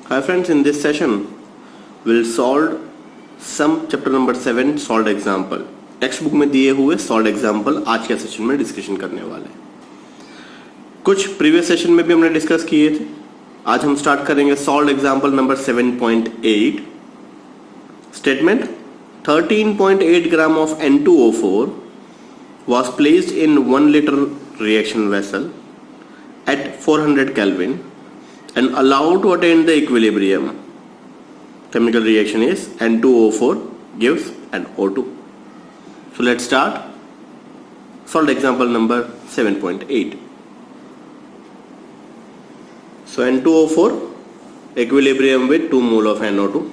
Hi friends, in this session we'll solve sum chapter number 7 solved example. Text book में दिए हुए solve example आज के session में डिस्कशन करने वाले हैं. कुछ प्रीवियस सेशन में भी हमने डिस्कस किए थे. आज हम स्टार्ट करेंगे solve example number 7.8. Statement 13.8 gram of N2O4 was placed in 1 liter reaction vessel at 400 Kelvin and allowed to attain the equilibrium. Chemical reaction is N2O4 gives NO2. So let's start. Solve example number 7.8. So N2O4 equilibrium with 2 mole of NO2.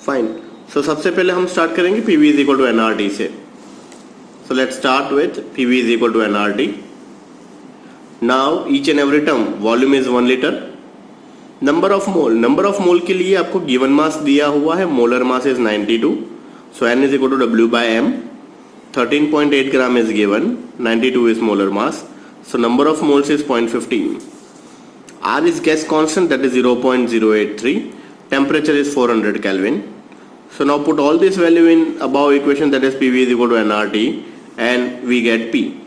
Fine. So सबसे पहले हम start करेंगे PV is equal to nRT से. So let's start with PV is equal to nRT. Now each and every term volume is 1 liter. Number of mole के लिए आपको given mass दिया हुआ है. Molar mass is 92. So N is equal to W by M. 13.8 gram is given. 92 is molar mass. So number of moles is 0.15. R is gas constant, that is 0.083. Temperature is 400 Kelvin. So now put all this value in above equation, that is PV is equal to nRT, and we get P.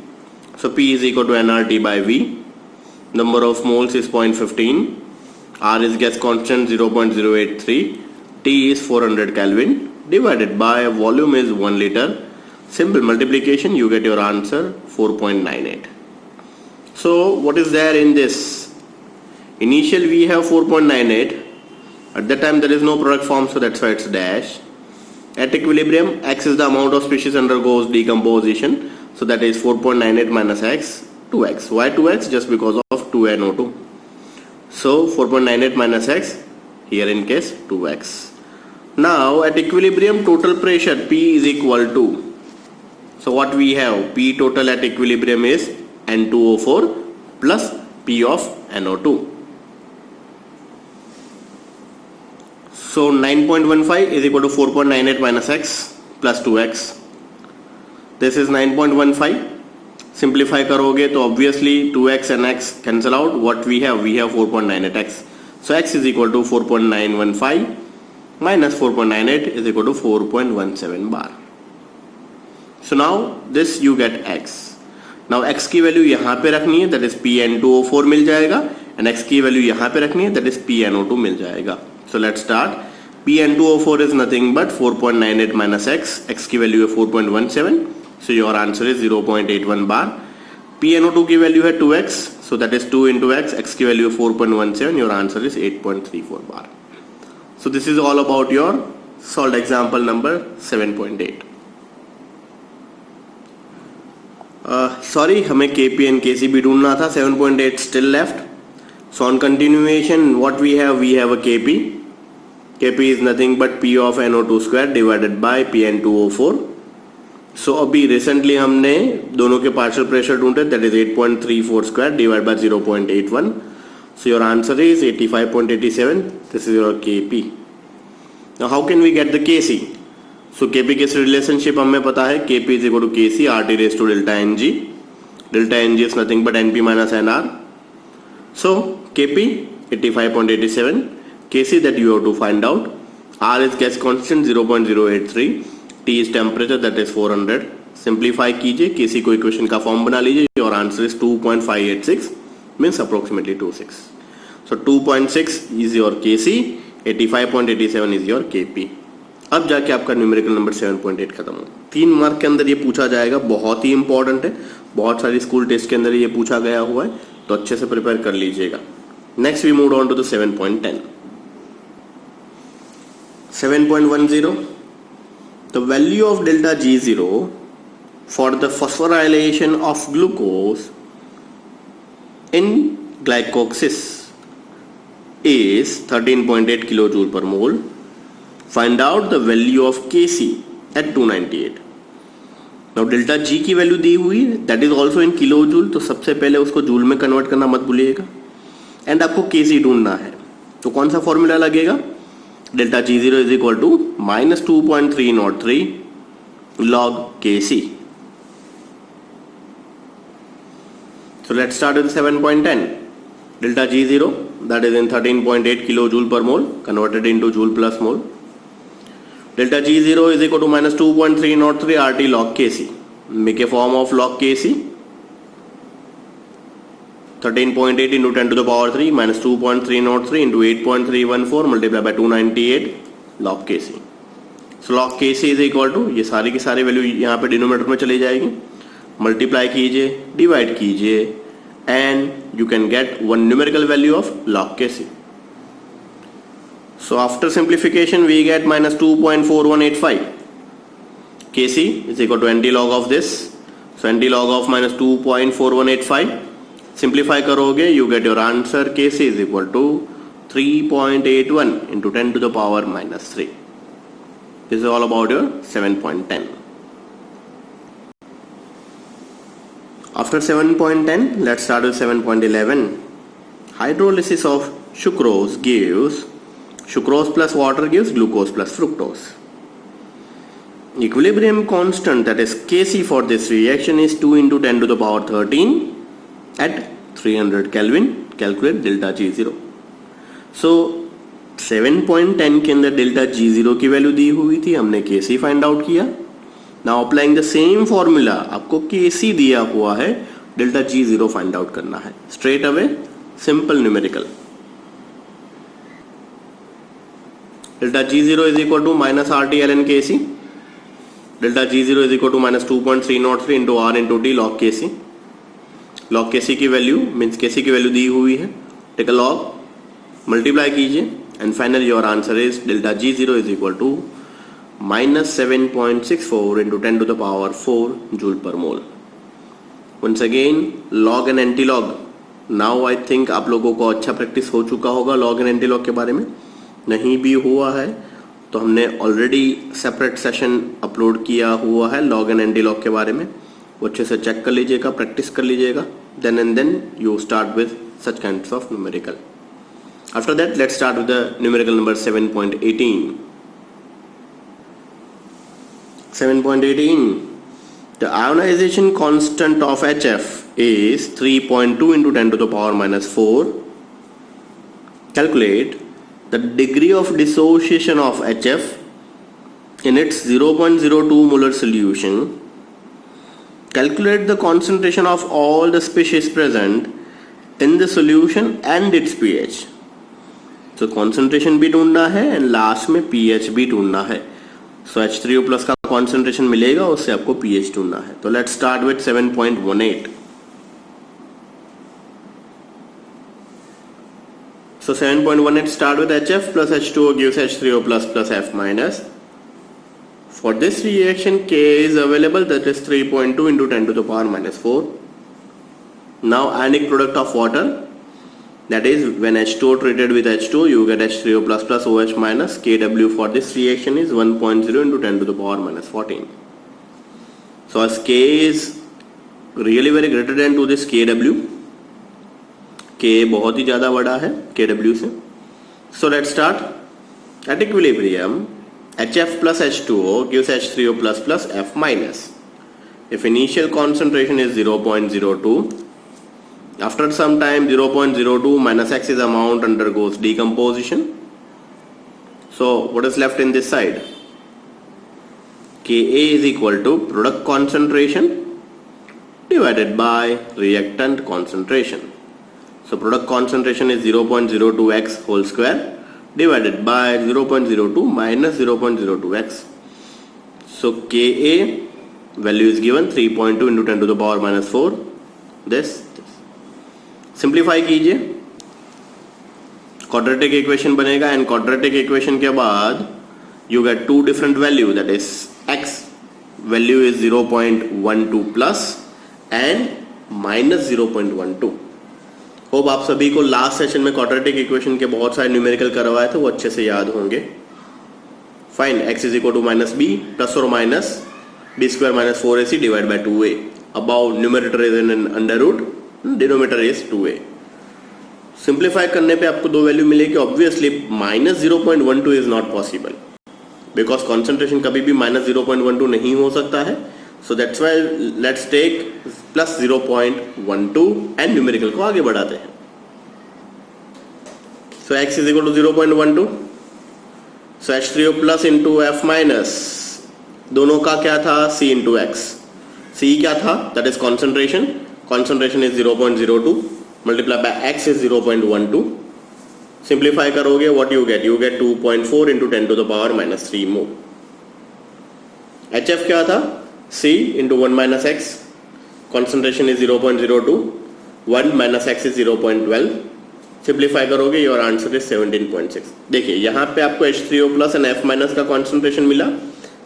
So P is equal to nRT by V. Number of moles is 0.15. R is gas constant 0.083. T is 400 Kelvin divided by volume is 1 liter. Simple multiplication, you get your answer 4.98. So what is there in this? Initial we have 4.98. At that time there is no product form, so that's why it's dash. At equilibrium, X is the amount of species undergoes decomposition. So that is 4.98 minus X, 2X. Why 2X? Just because of 2NO2. So 4.98 minus X, here in case 2X. Now at equilibrium, total pressure P is equal to, so what we have, P total at equilibrium is N2O4 plus P of NO2. So 9.15 is equal to 4.98 minus X plus 2X. This is 9.15. Simplify करोगे तो obviously 2X and X cancel out. What we have 4.98X. So X is equal to 4.915 minus 4.98 is equal to 4.17 bar. So now this you get X. Now X की value यहाँ पे रखनी है, that is PN2O4 मिल जाएगा, and X की value यहाँ पे रखनी है, that is PNO2 मिल जाएगा. So let's start. PN2O4 is nothing but 4.98 minus X. X की वैल्यू है 4.17. So your answer is 0.81 bar. PNO2 की वैल्यू है 2X. So that is 2 into X. X की वैल्यू है 4.17. Your answer is 8.34 bar. So this is all about your solved example number 7.8. Sorry, हमें KP and KCB ढूंढना था. 7.8 still left. So on continuation, what we have a KP. KP is nothing but P of NO2 square divided by PN2O4. So अभी recently हमने दोनों के partial pressure ढूंढे, that is 8.34 square divided by 0.81. So your answer is 85.87. This is your KP. Now how can we get the KC? So KP KC relationship हमें पता है, KP is equal to KC RT raised to delta NG. Delta NG is nothing but NP minus NR. So KP 85.87. KC that you have to find out. R is gas constant 0.083. T is temperature, that is 400. Simplify कीजिए, KC को equation का form बना लीजिए. Your answer is 2.586, means approximately 26. So 2.6 is your KC, 85.87 is your KP. अब जाके आपका numerical number 7.8 खत्म हो. 3 मार्क के अंदर ये पूछा जाएगा, बहुत ही इंपॉर्टेंट है. बहुत सारी स्कूल टेस्ट के अंदर ये पूछा गया हुआ है, तो अच्छे से प्रिपेयर कर लीजिएगा. Next we move on to the 7.10. 7.10. The value of delta G0 for the phosphorylation of glucose in glycolysis is 13.8 kilojoule per mole. Find out the value of Kc at 298. Now delta G की value दी हुई है, that is also in kilojoule. तो सबसे पहले उसको joule में convert करना मत भूलिएगा. एंड आपको Kc ढूंढना है, तो कौन सा फॉर्मूला लगेगा? Delta G0 is equal to minus 2.303 log Kc. So let's start with 7.10. Delta G0 that is in 13.8 kilojoule per mole converted into joule plus mole. Delta G0 is equal to minus 2.303 RT log Kc. Make a form of log Kc. 13.8 into 10 to the power 3 minus 2.303 into 8.314 multiplied by 298 log Kc. So log Kc is equal to, ये सारी की सारी value यहाँ पे denominator में चली जाएगी, multiply कीजिए, डिवाइड कीजिए, and you can get one numerical value of log Kc. So after simplification we get minus 2.4185. Kc is equal to nt log of this. So nt log of minus 2.4185. Simplify करोगे, you get your answer Kc is equal to 3.81 into 10 to the power minus 3. This is all about your 7.10. After 7.10, let's start with 7.11. Hydrolysis of sucrose gives sucrose plus water gives glucose plus fructose. Equilibrium constant, that is Kc, for this reaction is 2 into 10 to the power 13 at 300 Kelvin. Calculate delta G0. So 7.10 के अंदर delta G0 की value दी हुई थी, हमने Kc find out किया. Now applying the same formula, आपको Kc दिया हुआ है, डेल्टा G0 फाइंड आउट करना है. Straight away simple numerical. Delta G0 is equal to minus RT ln Kc. Delta G0 is equal to minus 2.303 into R into T log Kc. Log Kc की value means Kc की value दी हुई है, take a log, multiply कीजिए, and finally your answer is delta G0 is equal to minus 7.64 into 10 to the power 4 joule per mole. Once again log and anti-log. Now I think आप लोगों को अच्छा practice हो चुका होगा log and anti-log के बारे में. नहीं भी हुआ है तो हमने ऑलरेडी सेपरेट सेशन अपलोड किया हुआ है log and anti-log के बारे में. वो अच्छे से चेक कर लीजिएगा, प्रैक्टिस कर लीजिएगा. Then and then you start with such kinds of numerical. After that, let's start with the numerical number 7.18. 7.18. The ionization constant of HF is 3.2 into 10 to the power minus 4. Calculate the degree of dissociation of HF in its 0.02 molar solution. Calculate the concentration of all the species present in the solution and its pH. तो concentration भी ढूंढना है and last में pH भी ढूंढना है. सो H3O plus का concentration मिलेगा, उससे आपको पीएच ढूंढना है. तो let's start with 7.18. So 7.18 start with HF plus H2O gives H3O plus plus F minus. For this reaction K is available, that is 3.2 into 10 to the power minus 4. Now ionic product of water, that is when H2O treated with H2 you get H3O plus plus OH minus. Kw for this reaction is 1.0 into 10 to the power minus 14. So as K is really very greater than to this Kw, K बहुत ही ज़्यादा बड़ा है Kw से. So let's start. At equilibrium HF plus H2O gives H3O plus plus F minus. If initial concentration is 0.02, after some time 0.02 minus X is amount undergoes decomposition. So what is left in this side? Ka is equal to product concentration divided by reactant concentration. So product concentration is 0.02x whole square divided by 0.02 minus 0.02x. So Ka value is given 3.2 into 10 to the power minus 4. This. Simplify कीजिए, quadratic equation बनेगा and quadratic equation के बाद you get two different value, that is x value is 0.12 plus and minus 0.12. Hope आप सभी को last session में quadratic equation के बहुत सारे न्यूमेरिकल करवाए थे, वो अच्छे से याद होंगे. Fine, x is equal to minus B plus और minus B square minus 4ac divide by 2a. Above numerator is in under root, denominator is 2a. Simplify करने पे आपको दो वैल्यू मिलेगी. Obviously minus 0.12 is not possible because concentration कभी भी minus 0.12 नहीं हो सकता है. So that's why let's take plus 0.12 and numerical को आगे बढ़ाते हैं. So x is equal to 0.12. So H3O plus into F minus, दोनों का क्या था, C into x. C क्या था, that is concentration. Concentration is 0.02 multiplied by x is 0.12. Simplify करोगे, what you get? You get 2.4 into 10 to the power minus 3 mole. HF क्या था, C into 1 minus x. Concentration is 0.02. 1 minus x is 0.12. Simplify करोगे, your answer is 17.6. देखिए यहाँ पे आपको H3O plus and F minus का concentration मिला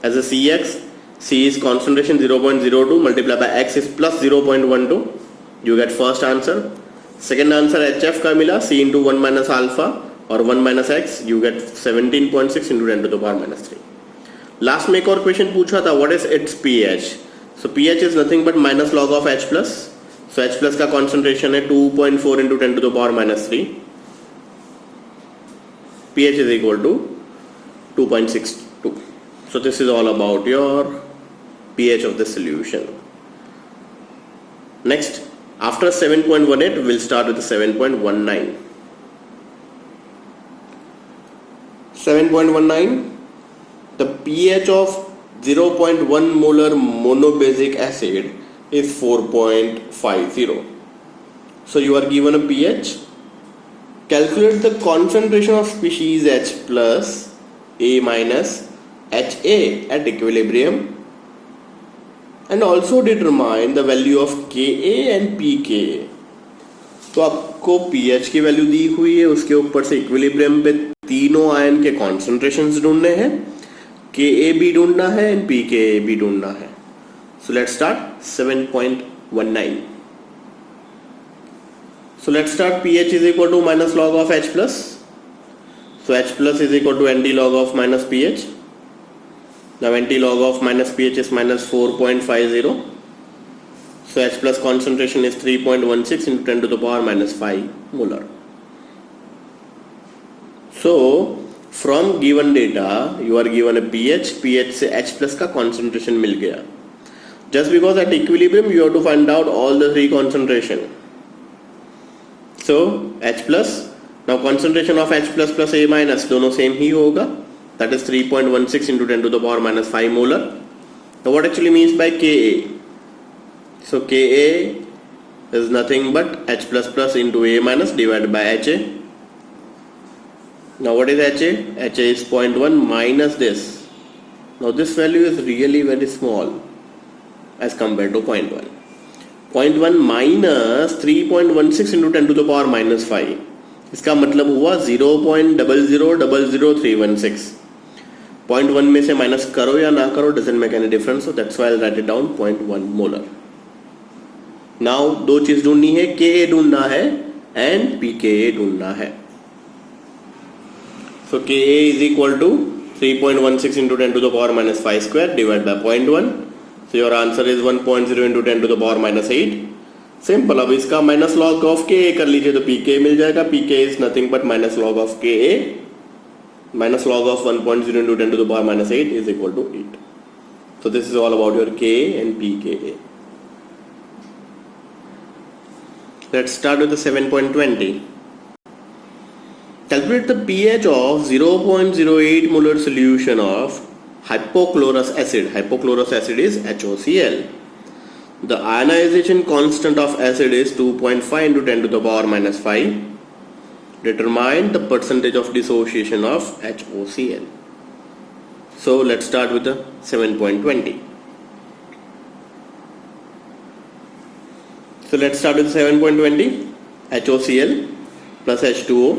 as a CX. C is concentration 0.02 multiplied by x is plus 0.12. You get first answer. Second answer HF का मिला, C into 1 minus alpha और 1 minus x. You get 17.6 into 10 to the power minus 3. Last में एक और question पूछा था, what is its pH? So pH is nothing but minus log of H plus. So H plus का concentration है 2.4 into 10 to the power minus 3. pH is equal to 2.62. So this is all about your pH of the solution. Next, after 7.18, we'll start with the 7.19. 7.19, the pH of 0.1 molar monobasic acid is 4.50. So you are given a pH. Calculate the concentration of species H plus A minus HA at equilibrium and also determine the value of Ka and Pka. तो आपको pH की value दी हुई है, उसके ऊपर से equilibrium पे तीनों आयन के कॉन्सेंट्रेशंस ढूंढने हैं, Ka भी ढूंढना है एंड Pka भी ढूंढना है. So let's start 7.19. So let's start. pH is equal to minus log of H plus. So H plus is equal to ND log of minus pH. Now ND log of minus pH is minus 4.50. So H plus concentration is 3.16 into 10 to the power minus 5 molar. So from given data you are given a pH. pH से H plus का concentration मिल गया. Just because at equilibrium you have to find out all the three concentration. So H plus, now concentration of H plus plus A minus दोनों same ही होगा, that is 3.16 into 10 to the power minus 5 molar. Now what actually means by Ka? So Ka is nothing but H plus plus into A minus divided by HA. Now what is HA? HA is 0.1 minus this. Now this value is really very small as compared to 0.1. 0.1 minus 3.16 into 10 to the power minus 5. इसका मतलब हुआ 0.0000316. 0.1 में से minus करो या ना करो doesn't make any difference. So that's why I'll write it down 0.1 molar. Now दो चीज ढूंढनी है, Ka ढूंढना है and Pka ढूंढना है. So Ka is equal to 3.16 into 10 to the power minus 5 square divided by 0.1. So your answer is 1.0 into 10 to the power minus 8. Simple. अब इसका minus log of Ka कर लीजिए तो Pk मिल जाएगा. Pk is nothing but minus log of Ka. Minus log of 1.0 into 10 to the power minus 8 is equal to 8. So this is all about your Ka and Pka. Let's start with the 7.20. Calculate the pH of 0.08 molar solution of hypochlorous acid. Hypochlorous acid is HOCl. The ionization constant of acid is 2.5 into 10 to the power minus 5. Determine the percentage of dissociation of HOCl. So let's start with the 7.20. So let's start with 7.20. HOCl plus H2O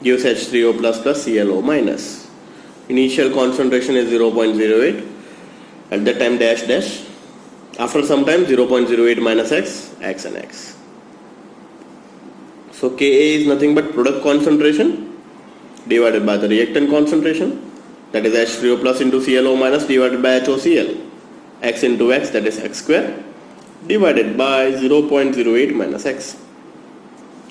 gives H3O plus plus ClO minus. Initial concentration is 0.08. At that time dash dash. After some time 0.08 minus x, x and x. So Ka is nothing but product concentration divided by the reactant concentration, that is H3O plus into ClO minus divided by HOCl. X into x, that is x square, divided by 0.08 minus x.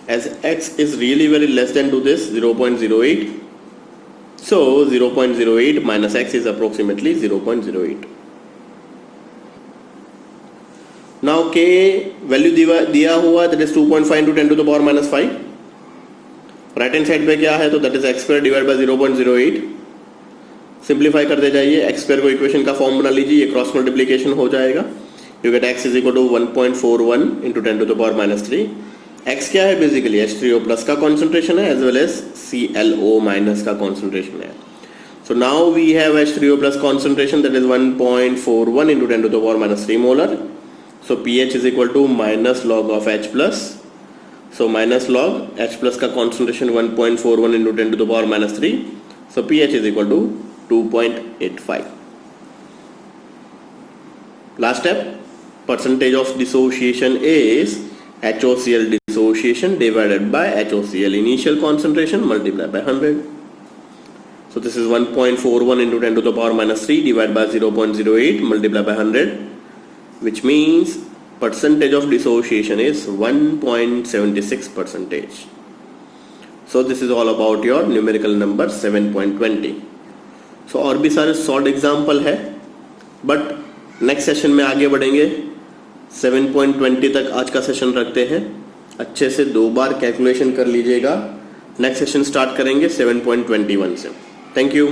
As x is really very less than to this 0.08, so 0.08 minus x is approximately 0.08. Now K value दिया हुआ, that is 2.5 into 10 to the power minus 5. Right hand side पे क्या है, तो that is x square divide by 0.08. Simplify करते जाइए, x square को equation का फॉर्म बना लीजिए, ये क्रॉस मल्टीप्लीकेशन हो जाएगा. You get x is equal to 1.41 into 10 to the power -3. x क्या है, बेसिकली H3O प्लस का कॉन्सेंट्रेशन है as well as ClO minus का कॉन्सेंट्रेशन है. So now we have H3O plus concentration, that is 1.41 into 10 to the power -3 molar. So pH is equal to minus log of H plus. So minus log H plus का concentration 1.41 into 10 to the power -3. So pH is equal to 2.85. Last step, percentage of dissociation is HOCl dissociation divided by HOCl initial concentration multiplied by 100. So this is 1.41 into 10 to the power -3 divided by 0.08 multiplied by 100, which means percentage of dissociation is 1.76%. So this is all about your numerical number 7.20. So और भी सारे solve example है, but next session में आगे बढ़ेंगे. 7.20 तक आज का सेशन रखते हैं. अच्छे से 2 बार कैलकुलेशन कर लीजिएगा. नेक्स्ट सेशन स्टार्ट करेंगे 7.21 से. Thank you.